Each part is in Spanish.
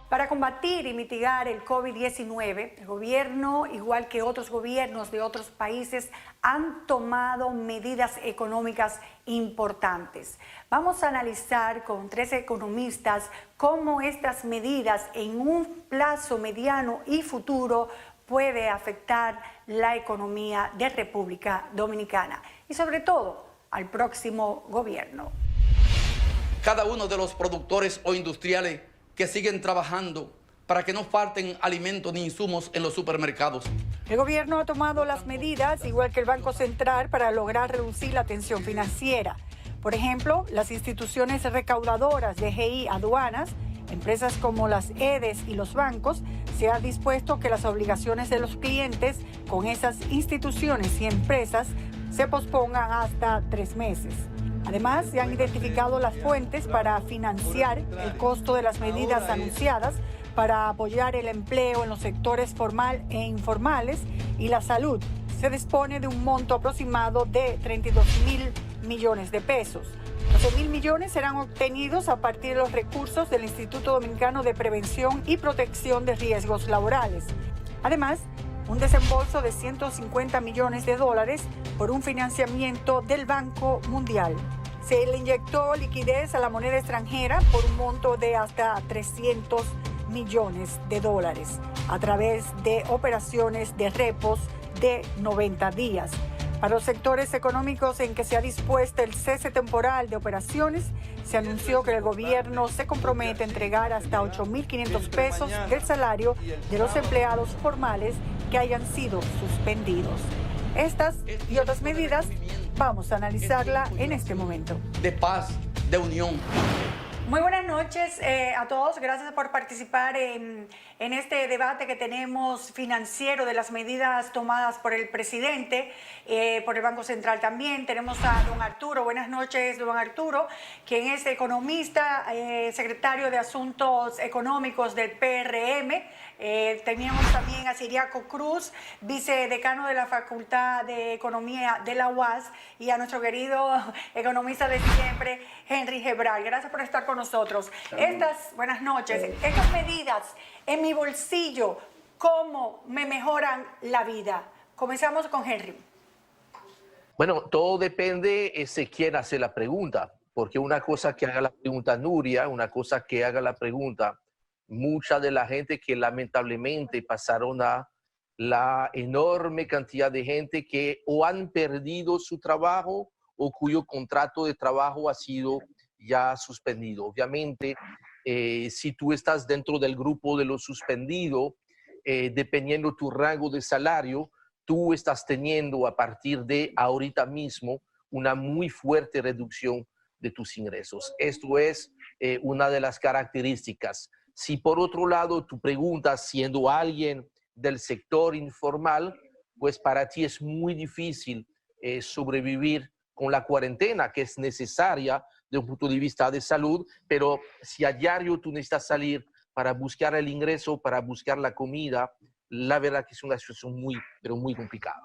Para combatir y mitigar el COVID-19, el gobierno, igual que otros gobiernos de otros países, han tomado medidas económicas importantes. Vamos a analizar con 3 economistas cómo estas medidas en un plazo mediano y futuro puede afectar la economía de República Dominicana y sobre todo al próximo gobierno. Cada uno de los productores o industriales que siguen trabajando para que no falten alimentos ni insumos en los supermercados. El gobierno ha tomado las medidas, igual que el Banco Central, para lograr reducir la tensión financiera. Por ejemplo, las instituciones recaudadoras de GI Aduanas, empresas como las EDES y los bancos, se ha dispuesto que las obligaciones de los clientes con esas instituciones y empresas se pospongan hasta 3 meses. Además, se han identificado las fuentes para financiar el costo de las medidas anunciadas para apoyar el empleo en los sectores formal e informales y la salud. Se dispone de un monto aproximado de 32.000 millones de pesos. 12.000 millones serán obtenidos a partir de los recursos del Instituto Dominicano de Prevención y Protección de Riesgos Laborales. Además, un desembolso de 150 millones de dólares por un financiamiento del Banco Mundial. Se le inyectó liquidez a la moneda extranjera por un monto de hasta 300 millones de dólares a través de operaciones de repos de 90 días. Para los sectores económicos en que se ha dispuesto el cese temporal de operaciones, se anunció que el gobierno se compromete a entregar hasta 8.500 pesos del salario de los empleados formales que hayan sido suspendidos. Estas y otras medidas vamos a analizarla en este momento. De paz, de unión. Muy buenas noches a todos. Gracias por participar en este debate que tenemos financiero de las medidas tomadas por el presidente, por el Banco Central también. Tenemos a don Arturo. Buenas noches, don Arturo, quien es economista, secretario de Asuntos Económicos del PRM. Teníamos también a Ciriaco Cruz, vicedecano de la Facultad de Economía de la UAS, y a nuestro querido economista de siempre, Henry Gebral. Gracias por estar con nosotros. Buenas noches. Estas medidas en mi bolsillo, ¿cómo me mejoran la vida? Comenzamos con Henry. Bueno, todo depende de quién hace la pregunta, porque una cosa que haga la pregunta Nuria, una cosa que haga la pregunta mucha de la gente que lamentablemente pasaron a la enorme cantidad de gente que o han perdido su trabajo o cuyo contrato de trabajo ha sido ya suspendido. Obviamente, si tú estás dentro del grupo de los suspendidos, dependiendo tu rango de salario, tú estás teniendo a partir de ahorita mismo una muy fuerte reducción de tus ingresos. Esto es una de las características. Si por otro lado tú preguntas siendo alguien del sector informal, pues para ti es muy difícil sobrevivir con la cuarentena, que es necesaria de un punto de vista de salud, pero si a diario tú necesitas salir para buscar el ingreso, para buscar la comida, la verdad que es una situación muy, pero muy complicada.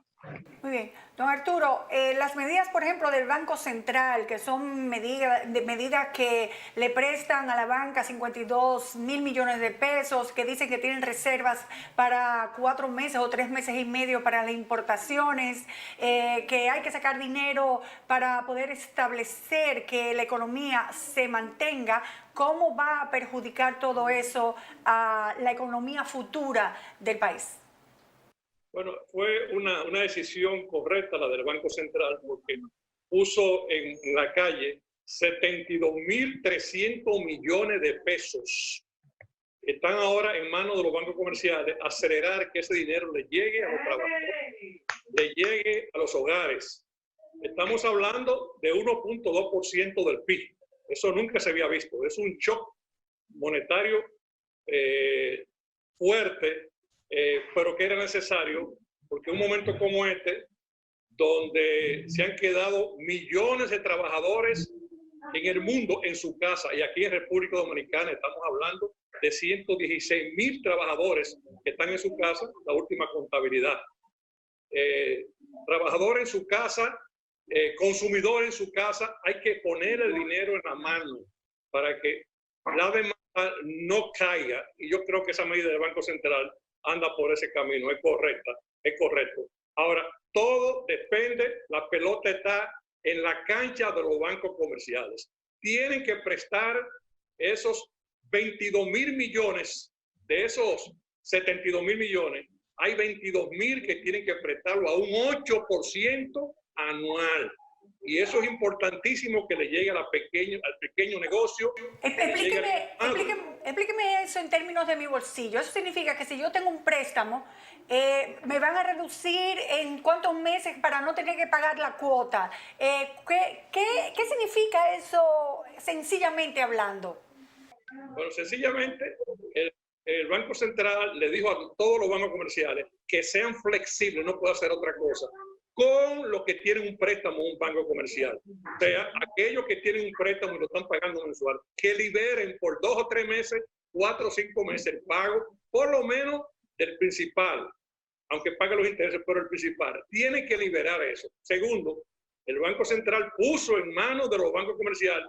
Muy bien. Don Arturo, las medidas, por ejemplo, del Banco Central, que son medidas que le prestan a la banca 52.000 millones de pesos, que dicen que tienen reservas para 4 meses o 3 meses y medio para las importaciones, que hay que sacar dinero para poder establecer que la economía se mantenga. ¿Cómo va a perjudicar todo eso a la economía futura del país? Bueno, fue una decisión correcta la del Banco Central porque puso en la calle 72.300 millones de pesos. Están ahora en manos de los bancos comerciales acelerar que ese dinero le llegue a los trabajadores, le llegue a los hogares. Estamos hablando de 1.2% del PIB. Eso nunca se había visto. Es un shock monetario fuerte, pero que era necesario, porque un momento como este, donde se han quedado millones de trabajadores en el mundo en su casa, y aquí en República Dominicana estamos hablando de 116.000 trabajadores que están en su casa, la última contabilidad. Trabajador en su casa, consumidor en su casa, hay que poner el dinero en la mano para que la demanda no caiga, y yo creo que esa medida del Banco Central anda por ese camino, es correcta, es correcto. Ahora, todo depende, la pelota está en la cancha de los bancos comerciales. Tienen que prestar esos 22.000 millones, de esos 72.000 millones, hay 22.000 que tienen que prestarlo a un 8% anual. Y eso es importantísimo que le llegue al pequeño negocio. Explíqueme eso en términos de mi bolsillo. Eso significa que si yo tengo un préstamo, me van a reducir en cuántos meses para no tener que pagar la cuota. ¿Qué significa eso sencillamente hablando? Bueno, sencillamente el Banco Central le dijo a todos los bancos comerciales que sean flexibles, no puede hacer otra cosa, con los que tienen un préstamo un banco comercial. O sea, aquellos que tienen un préstamo y lo están pagando mensual, que liberen por 2 o 3 meses, 4 o 5 meses el pago, por lo menos del principal, aunque pague los intereses, pero el principal. Tiene que liberar eso. Segundo, el Banco Central puso en manos de los bancos comerciales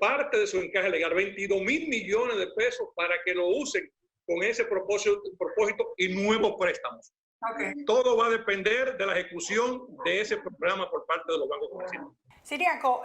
parte de su encaje legal, 22.000 millones de pesos para que lo usen con ese propósito y nuevos préstamos. Okay. Todo va a depender de la ejecución de ese programa por parte de los bancos comerciales. Ciriaco,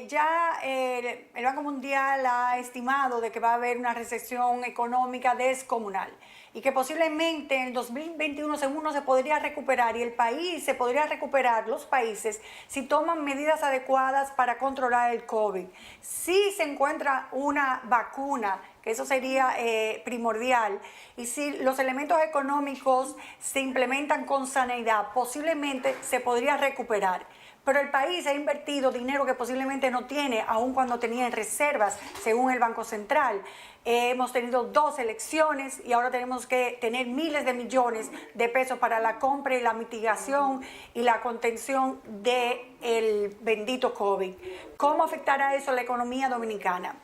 ya el Banco Mundial ha estimado de que va a haber una recesión económica descomunal y que posiblemente en el 2021 según no se podría recuperar y el país se podría recuperar, los países, si toman medidas adecuadas para controlar el COVID. Si se encuentra una vacuna, que eso sería primordial, y si los elementos económicos se implementan con sanidad, posiblemente se podría recuperar. Pero el país ha invertido dinero que posiblemente no tiene, aun cuando tenía en reservas, según el Banco Central. Hemos tenido 2 elecciones y ahora tenemos que tener miles de millones de pesos para la compra y la mitigación y la contención del bendito COVID. ¿Cómo afectará eso a la economía dominicana?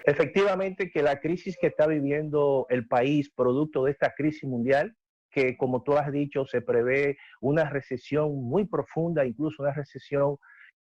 Efectivamente que la crisis que está viviendo el país, producto de esta crisis mundial, que como tú has dicho, se prevé una recesión muy profunda, incluso una recesión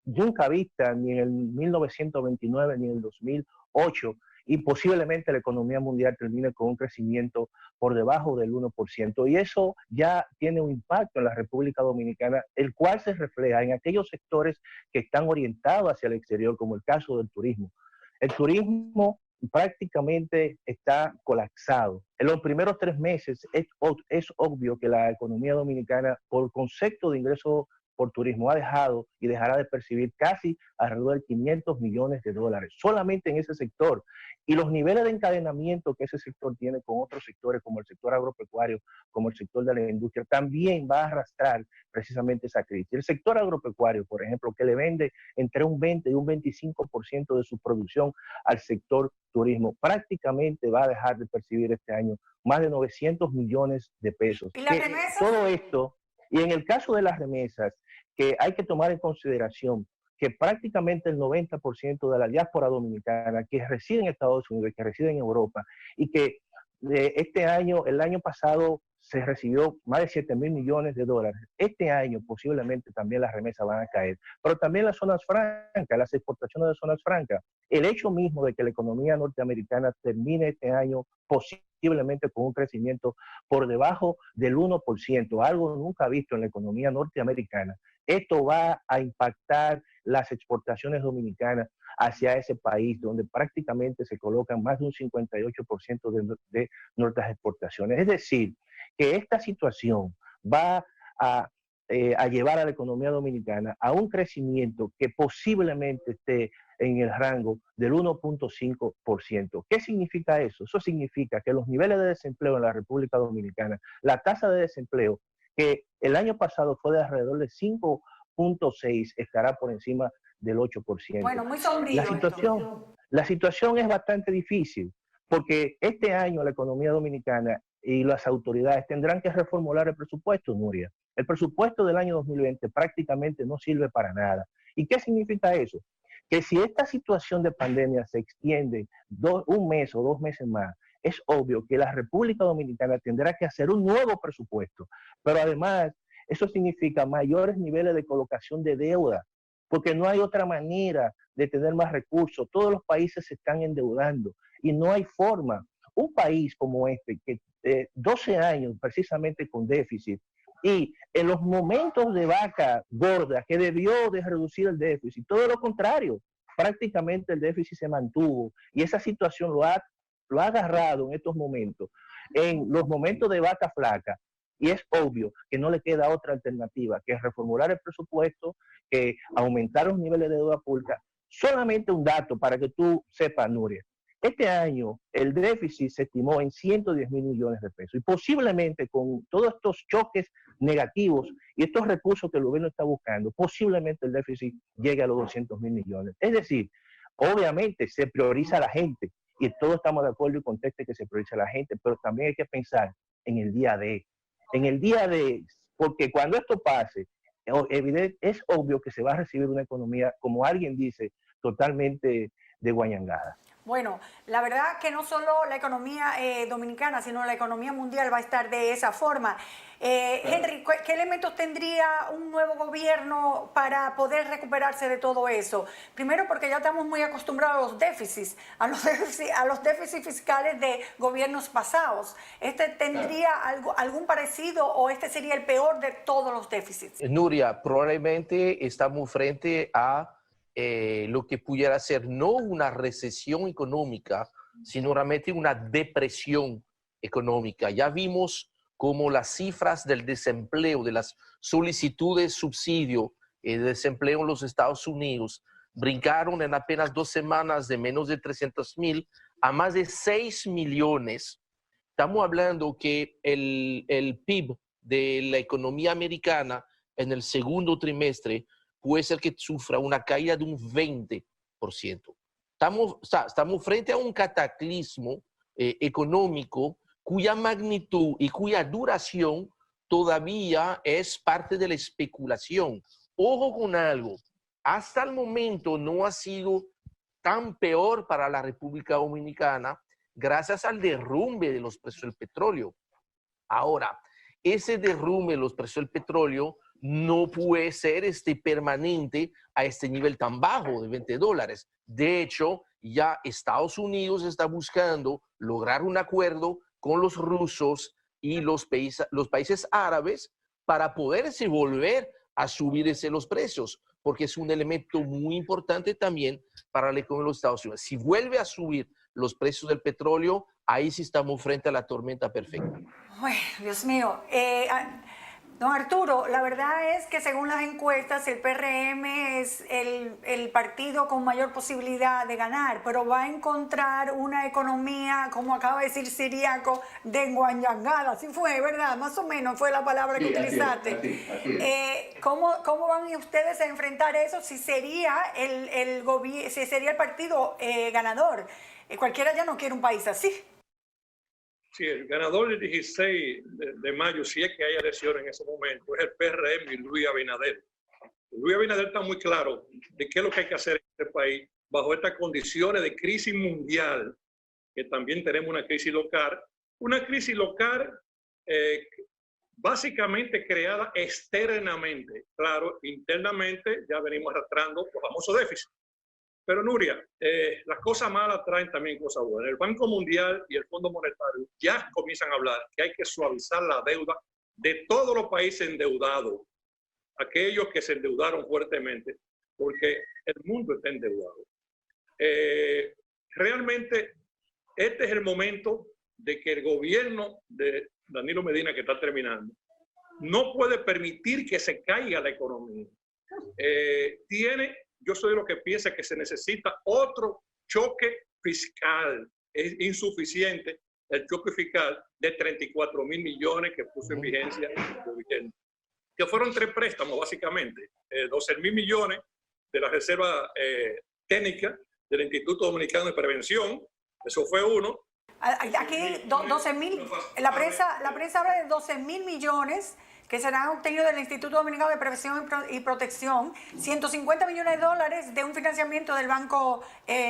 nunca vista ni en el 1929 ni en el 2008, y posiblemente la economía mundial termine con un crecimiento por debajo del 1%. Y eso ya tiene un impacto en la República Dominicana, el cual se refleja en aquellos sectores que están orientados hacia el exterior, como el caso del turismo. El turismo prácticamente está colapsado. En los primeros 3 meses es obvio que la economía dominicana, por concepto de ingreso por turismo, ha dejado y dejará de percibir casi alrededor de 500 millones de dólares, solamente en ese sector. Y los niveles de encadenamiento que ese sector tiene con otros sectores, como el sector agropecuario, como el sector de la industria, también va a arrastrar precisamente esa crisis. El sector agropecuario, por ejemplo, que le vende entre un 20 y un 25% de su producción al sector turismo, prácticamente va a dejar de percibir este año más de 900 millones de pesos. ¿Y las remesas? Todo esto, y en el caso de las remesas, que hay que tomar en consideración que prácticamente el 90% de la diáspora dominicana que reside en Estados Unidos y que reside en Europa, y que este año, el año pasado se recibió más de 7.000 millones de dólares. Este año posiblemente también las remesas van a caer, pero también las zonas francas, las exportaciones de zonas francas. El hecho mismo de que la economía norteamericana termine este año posiblemente con un crecimiento por debajo del 1%, algo nunca visto en la economía norteamericana. Esto va a impactar las exportaciones dominicanas hacia ese país, donde prácticamente se colocan más de un 58% de nuestras exportaciones. Es decir, que esta situación va a llevar a la economía dominicana a un crecimiento que posiblemente esté en el rango del 1.5%. ¿Qué significa eso? Eso significa que los niveles de desempleo en la República Dominicana, la tasa de desempleo, que el año pasado fue de alrededor de 5.6, estará por encima del 8%. Bueno, muy sombrío. La situación es bastante difícil, porque este año la economía dominicana y las autoridades tendrán que reformular el presupuesto, Nuria. El presupuesto del año 2020 prácticamente no sirve para nada. ¿Y qué significa eso? Que si esta situación de pandemia se extiende un mes o 2 meses más, es obvio que la República Dominicana tendrá que hacer un nuevo presupuesto. Pero además, eso significa mayores niveles de colocación de deuda, porque no hay otra manera de tener más recursos. Todos los países se están endeudando y no hay forma. Un país como este, que 12 años precisamente con déficit, y en los momentos de vaca gorda que debió de reducir el déficit, todo lo contrario, prácticamente el déficit se mantuvo y esa situación lo ha agarrado en estos momentos, en los momentos de vaca flaca. Y es obvio que no le queda otra alternativa que reformular el presupuesto, que aumentar los niveles de deuda pública. Solamente un dato para que tú sepas, Nuria. Este año el déficit se estimó en 110 mil millones de pesos y posiblemente con todos estos choques negativos y estos recursos que el gobierno está buscando, posiblemente el déficit llegue a los 200 mil millones. Es decir, obviamente se prioriza a la gente y todos estamos de acuerdo y conteste que se prioriza a la gente, pero también hay que pensar en el día de, porque cuando esto pase, es obvio que se va a recibir una economía, como alguien dice, totalmente de guayangada. Bueno, la verdad que no solo la economía dominicana, sino la economía mundial va a estar de esa forma. Henry, ¿qué elementos tendría un nuevo gobierno para poder recuperarse de todo eso? Primero, porque ya estamos muy acostumbrados a los déficits, a los déficits fiscales de gobiernos pasados. ¿Este tendría algún parecido o este sería el peor de todos los déficits? Nuria, probablemente estamos frente a lo que pudiera ser no una recesión económica, sino realmente una depresión económica. Ya vimos cómo las cifras del desempleo, de las solicitudes de subsidio de desempleo en los Estados Unidos, brincaron en apenas 2 semanas de menos de 300,000 a más de 6 millones. Estamos hablando que el PIB de la economía americana en el segundo trimestre puede ser que sufra una caída de un 20%. Estamos frente a un cataclismo económico cuya magnitud y cuya duración todavía es parte de la especulación. Ojo con algo, hasta el momento no ha sido tan peor para la República Dominicana gracias al derrumbe de los precios del petróleo. Ahora, ese derrumbe de los precios del petróleo no puede ser permanente a este nivel tan bajo de $20. De hecho, ya Estados Unidos está buscando lograr un acuerdo con los rusos y los países árabes para poderse volver a subir los precios, porque es un elemento muy importante también para la economía de los Estados Unidos. Si vuelve a subir los precios del petróleo, ahí sí estamos frente a la tormenta perfecta. Uy, Dios mío. Don Arturo, la verdad es que según las encuestas el PRM es el partido con mayor posibilidad de ganar, pero va a encontrar una economía, como acaba de decir Siriaco, de enguayangada. Así fue, ¿verdad? Más o menos fue la palabra que utilizaste. Así es. ¿Cómo van ustedes a enfrentar eso si sería si sería el partido ganador? Cualquiera ya no quiere un país así. Sí, el ganador del 16 de mayo, si es que hay elecciones en ese momento, es el PRM y Luis Abinader. Luis Abinader está muy claro de qué es lo que hay que hacer en este país bajo estas condiciones de crisis mundial, que también tenemos una crisis local básicamente creada externamente. Claro, internamente ya venimos arrastrando los famosos déficits. Pero Nuria, las cosas malas traen también cosas buenas. El Banco Mundial y el Fondo Monetario ya comienzan a hablar que hay que suavizar la deuda de todos los países endeudados, aquellos que se endeudaron fuertemente, porque el mundo está endeudado. Realmente este es el momento de que el gobierno de Danilo Medina, que está terminando, no puede permitir que se caiga la economía. Yo soy de los que piensa que se necesita otro choque fiscal. Es insuficiente el choque fiscal de 34,000 millones que puso en vigencia el gobierno, que fueron 3 préstamos básicamente, 12,000 millones de la Reserva Técnica del Instituto Dominicano de Prevención, eso fue uno. Aquí 12,000, la prensa habla de 12,000 millones que serán obtenidos del Instituto Dominicano de Prevención y Protección, 150 millones de dólares de un financiamiento del Banco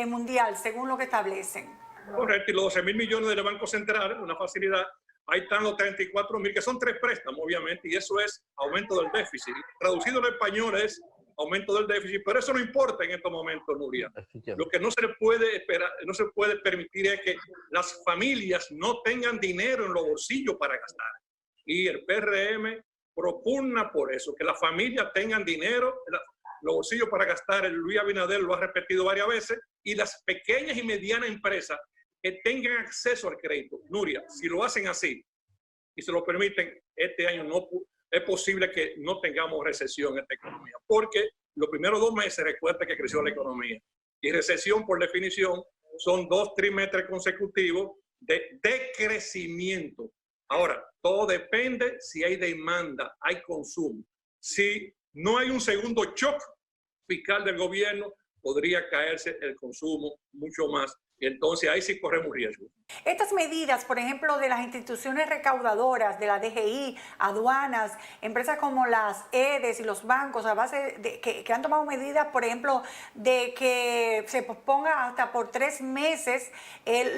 Mundial, según lo que establecen. Correcto, y los 12,000 millones del Banco Central, una facilidad. Ahí están los 34,000, que son 3 préstamos, obviamente, y eso es aumento del déficit. Traducido en español es aumento del déficit, pero eso no importa en estos momentos, Nuria. Lo que no se le puede esperar, no se puede permitir es que las familias no tengan dinero en los bolsillos para gastar. Y el PRM propugna por eso, que las familias tengan dinero en los bolsillos para gastar. El Luis Abinader lo ha repetido varias veces, y las pequeñas y medianas empresas que tengan acceso al crédito. Nuria, si lo hacen así y se lo permiten, este año no es posible que no tengamos recesión en esta economía, porque los primeros 2 meses, recuerda que creció la economía, y recesión por definición son 2 trimestres consecutivos de decrecimiento. Ahora, todo depende si hay demanda, hay consumo. Si no hay un segundo shock fiscal del gobierno, podría caerse el consumo mucho más. Y entonces ahí sí corremos riesgo. Estas medidas, por ejemplo, de las instituciones recaudadoras, de la DGI, aduanas, empresas como las EDES y los bancos, a base de que han tomado medidas, por ejemplo, de que se posponga hasta por 3 meses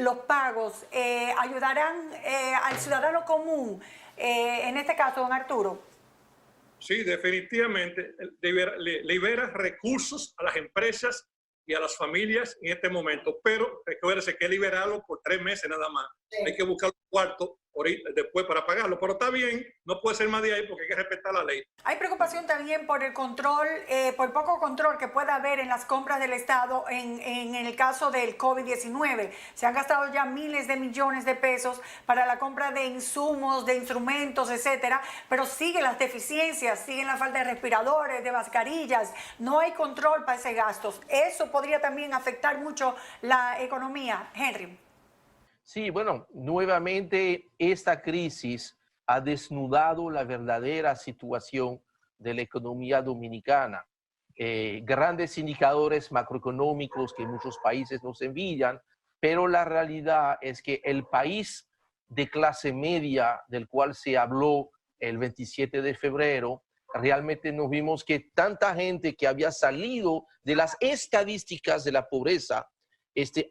los pagos, ayudarán al ciudadano común, en este caso, don Arturo. Sí, definitivamente libera recursos a las empresas y a las familias en este momento, pero recuérdese que liberarlo por 3 meses nada más. Sí. Hay que buscar un cuarto ahorita, después para pagarlo, pero está bien, no puede ser más de ahí porque hay que respetar la ley. Hay preocupación también por el control, por poco control que pueda haber en las compras del Estado en el caso del COVID-19. Se han gastado ya miles de millones de pesos para la compra de insumos, de instrumentos, etcétera, pero siguen las deficiencias, siguen la falta de respiradores, de mascarillas, no hay control para ese gastos. Eso podría también afectar mucho la economía. Henry. Sí, bueno, nuevamente esta crisis ha desnudado la verdadera situación de la economía dominicana. Grandes indicadores macroeconómicos que muchos países nos envidian, pero la realidad es que el país de clase media del cual se habló el 27 de febrero, realmente nos vimos que tanta gente que había salido de las estadísticas de la pobreza,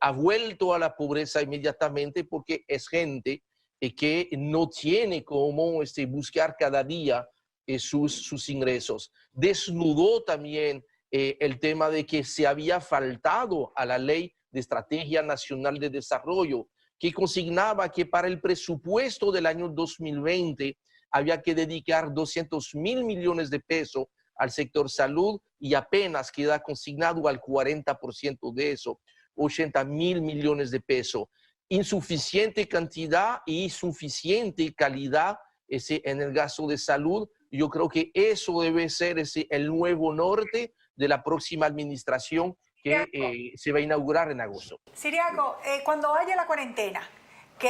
ha vuelto a la pobreza inmediatamente porque es gente que no tiene cómo buscar cada día sus ingresos. Desnudó también el tema de que se había faltado a la Ley de Estrategia Nacional de Desarrollo, que consignaba que para el presupuesto del año 2020 había que dedicar 200.000 millones de pesos al sector salud y apenas queda consignado al 40% de eso. 80.000 millones de pesos. Insuficiente cantidad y insuficiente calidad en el gasto de salud. Yo creo que eso debe ser el nuevo norte de la próxima administración que se va a inaugurar en agosto. Siriaco, cuando haya la cuarentena,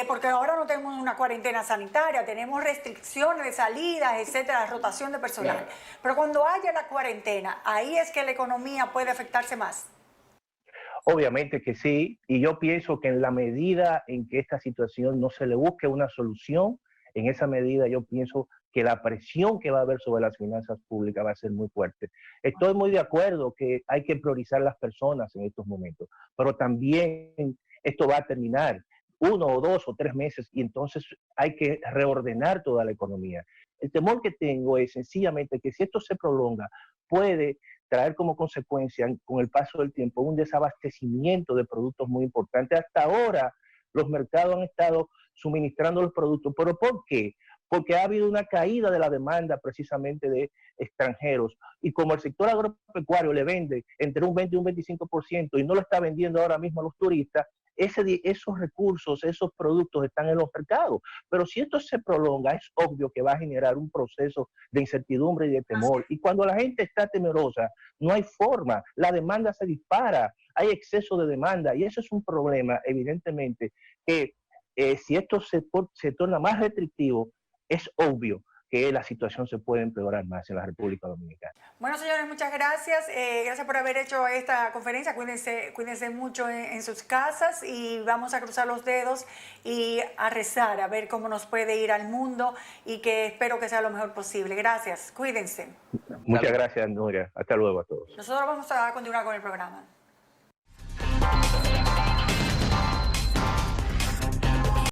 porque ahora no tenemos una cuarentena sanitaria, tenemos restricciones de salidas, etcétera, rotación de personal. Claro. Pero cuando haya la cuarentena, ahí es que la economía puede afectarse más. Obviamente que sí, y yo pienso que en la medida en que esta situación no se le busque una solución, en esa medida yo pienso que la presión que va a haber sobre las finanzas públicas va a ser muy fuerte. Estoy muy de acuerdo que hay que priorizar las personas en estos momentos, pero también esto va a terminar 1 o 2 o 3 meses y entonces hay que reordenar toda la economía. El temor que tengo es sencillamente que si esto se prolonga, puede traer como consecuencia con el paso del tiempo un desabastecimiento de productos muy importantes. Hasta ahora los mercados han estado suministrando los productos, ¿pero por qué? Porque ha habido una caída de la demanda precisamente de extranjeros y como el sector agropecuario le vende entre un 20 y un 25% y no lo está vendiendo ahora mismo a los turistas, esos recursos, esos productos están en los mercados. Pero si esto se prolonga, es obvio que va a generar un proceso de incertidumbre y de temor. Y cuando la gente está temerosa, no hay forma. La demanda se dispara, hay exceso de demanda. Y eso es un problema, evidentemente, que si esto se torna más restrictivo, es obvio que la situación se puede empeorar más en la República Dominicana. Bueno, señores, muchas gracias. Gracias por haber hecho esta conferencia. Cuídense mucho en sus casas y vamos a cruzar los dedos y a rezar, a ver cómo nos puede ir al mundo y que espero que sea lo mejor posible. Gracias, cuídense. Muchas gracias, Nuria. Hasta luego a todos. Nosotros vamos a continuar con el programa.